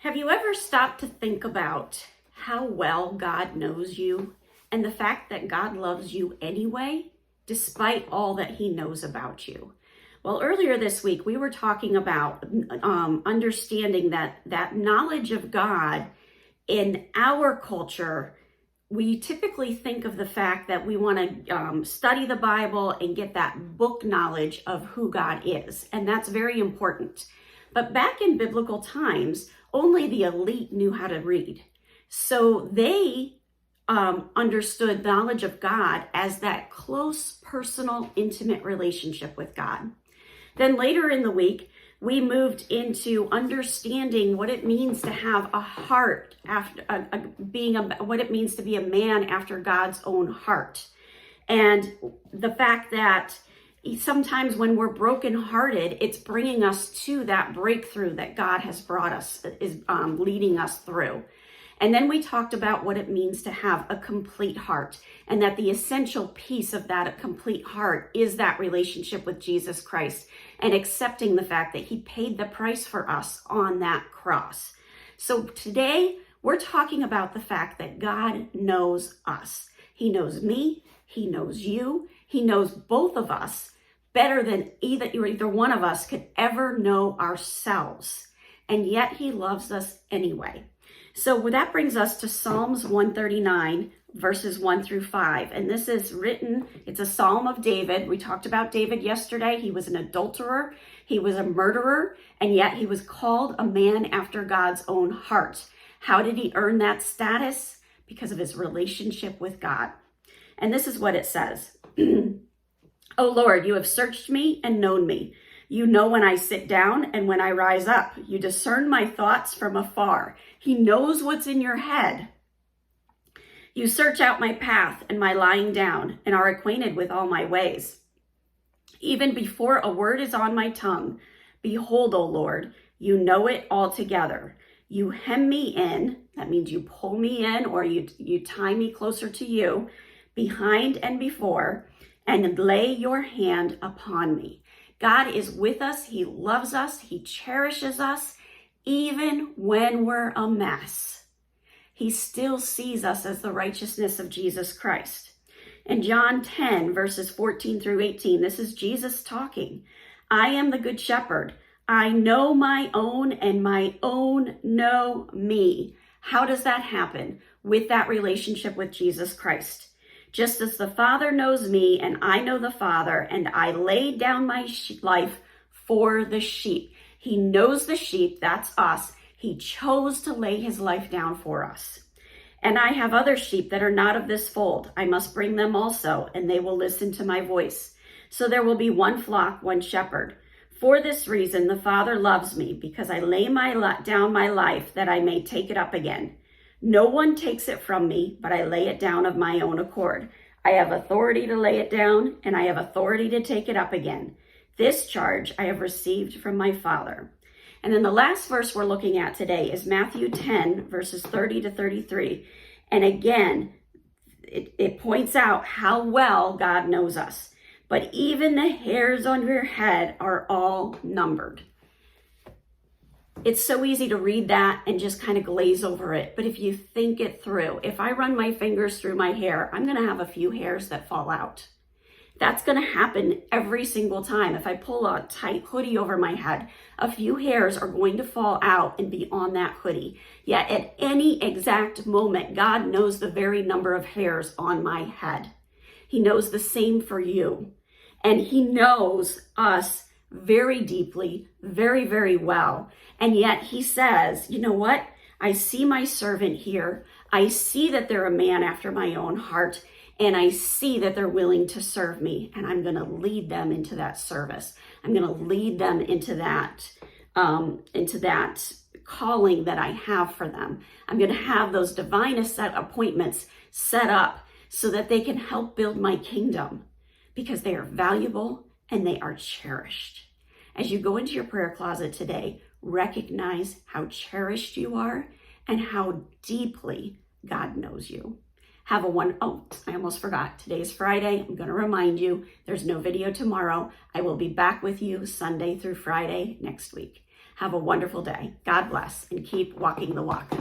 Have you ever stopped to think about how well God knows you and the fact that God loves you anyway, despite all that he knows about you? Well, earlier this week, we were talking about understanding that knowledge of God in our culture. We typically think of the fact that we want to study the Bible and get that book knowledge of who God is, and that's very important. But back in biblical times, only the elite knew how to read. So they understood knowledge of God as that close, personal, intimate relationship with God. Then later in the week, we moved into understanding what it means to have a heart after what it means to be a man after God's own heart. And the fact that sometimes when we're brokenhearted, it's bringing us to that breakthrough that God has brought us, is leading us through. And then we talked about what it means to have a complete heart, and that the essential piece of that complete heart is that relationship with Jesus Christ and accepting the fact that he paid the price for us on that cross. So today we're talking about the fact that God knows us. He knows me, he knows you, he knows both of us better than either one of us could ever know ourselves. And yet he loves us anyway. So that brings us to Psalms 139, verses 1 through 5. And this is written, it's a Psalm of David. We talked about David yesterday. He was an adulterer, he was a murderer, and yet he was called a man after God's own heart. How did he earn that status? Because of his relationship with God. And this is what it says. O Lord, you have searched me and known me. You know when I sit down and when I rise up. You discern my thoughts from afar. He knows what's in your head. You search out my path and my lying down and are acquainted with all my ways. Even before a word is on my tongue, behold, O Lord, you know it altogether. You hem me in, that means you pull me in or you tie me closer to you, behind and before, and lay your hand upon me. God is with us. He loves us. He cherishes us. Even when we're a mess, he still sees us as the righteousness of Jesus Christ. In John 10, verses 14 through 18, this is Jesus talking. I am the good shepherd. I know my own and my own know me. How does that happen? With that relationship with Jesus Christ. Just as the Father knows me and I know the Father, and I laid down my life for the sheep. He knows the sheep, that's us. He chose to lay his life down for us. And I have other sheep that are not of this fold. I must bring them also, and they will listen to my voice. So there will be one flock, one shepherd. For this reason, the Father loves me, because I lay down my life that I may take it up again. No one takes it from me, but I lay it down of my own accord. I have authority to lay it down, and I have authority to take it up again. This charge I have received from my Father. And then the last verse we're looking at today is Matthew 10, verses 30 to 33. And again, it points out how well God knows us. But even the hairs on your head are all numbered. It's so easy to read that and just kind of glaze over it. But if you think it through, if I run my fingers through my hair, I'm going to have a few hairs that fall out. That's going to happen every single time. If I pull a tight hoodie over my head, a few hairs are going to fall out and be on that hoodie. Yet at any exact moment, God knows the very number of hairs on my head. He knows the same for you. And he knows us very deeply, very, very well. And yet he says, you know what? I see my servant here. I see that they're a man after my own heart. And I see that they're willing to serve me. And I'm going to lead them into that service. I'm going to lead them into that calling that I have for them. I'm going to have those divine appointments set up so that they can help build my kingdom, because they are valuable and they are cherished. As you go into your prayer closet today, recognize how cherished you are and how deeply God knows you. I almost forgot. Today's Friday. I'm going to remind you, there's no video tomorrow. I will be back with you Sunday through Friday next week. Have a wonderful day. God bless, and keep walking the walk.